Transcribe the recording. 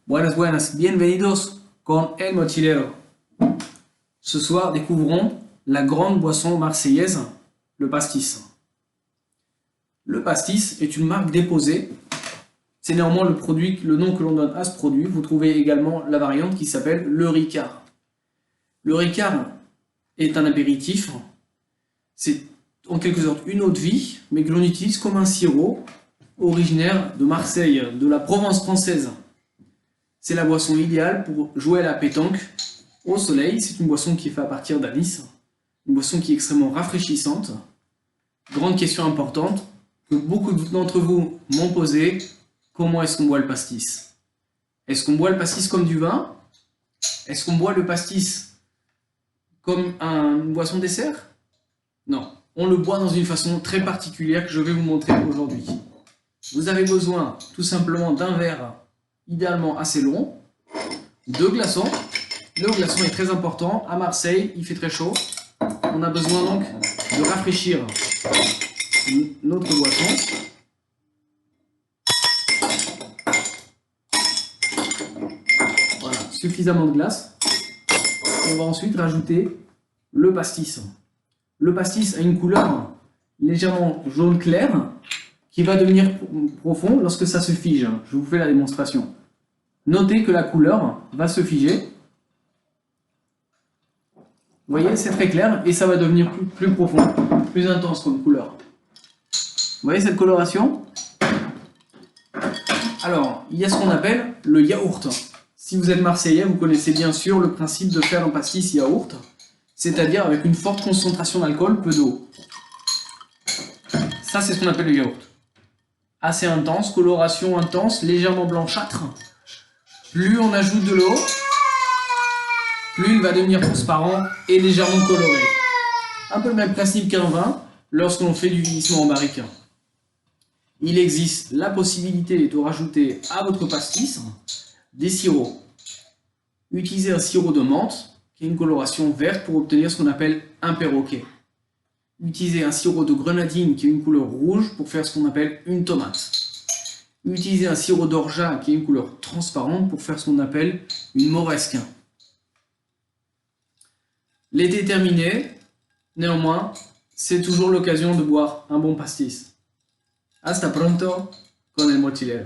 Buenas, buenas, bienvenidos con El Mochilero. Ce soir, découvrons la grande boisson marseillaise, le pastis. Le pastis est une marque déposée. C'est néanmoins le nom que l'on donne à ce produit. Vous trouvez également la variante qui s'appelle le Ricard. Le Ricard est un apéritif. C'est en quelque sorte une eau de vie, mais que l'on utilise comme un sirop originaire de Marseille, de la Provence française. C'est la boisson idéale pour jouer à la pétanque au soleil. C'est une boisson qui est faite à partir d'anis, une boisson qui est extrêmement rafraîchissante. Grande question importante que beaucoup d'entre vous m'ont posée, comment est-ce qu'on boit le pastis? Est-ce qu'on boit le pastis comme du vin? Est-ce qu'on boit le pastis comme une boisson dessert? Non, on le boit dans une façon très particulière que je vais vous montrer aujourd'hui. Vous avez besoin tout simplement d'un verre idéalement assez long, de glaçons. Le glaçon est très important. À Marseille, il fait très chaud. On a besoin donc de rafraîchir notre boisson. Voilà, suffisamment de glace. On va ensuite rajouter le pastis. Le pastis a une couleur légèrement jaune clair qui va devenir profond lorsque ça se fige. Je vous fais la démonstration. Notez que la couleur va se figer. Vous voyez, c'est très clair et ça va devenir plus profond, plus intense comme couleur. Vous voyez cette coloration? Alors, il y a ce qu'on appelle le yaourt. Si vous êtes marseillais, vous connaissez bien sûr le principe de faire un pastis yaourt, c'est-à-dire avec une forte concentration d'alcool, peu d'eau. Ça, c'est ce qu'on appelle le yaourt. Assez intense, coloration intense, légèrement blanchâtre. Plus on ajoute de l'eau, plus il va devenir transparent et légèrement coloré. Un peu le même principe qu'un vin lorsqu'on fait du vieillissement en barrique. Il existe la possibilité de rajouter à votre pastis des sirops. Utilisez un sirop de menthe qui a une coloration verte pour obtenir ce qu'on appelle un perroquet. Utilisez un sirop de grenadine qui a une couleur rouge pour faire ce qu'on appelle une tomate. Utilisez un sirop d'orgeat qui a une couleur transparente pour faire ce qu'on appelle une moresque. L'été est terminé, néanmoins, c'est toujours l'occasion de boire un bon pastis. Hasta pronto con el mochilero.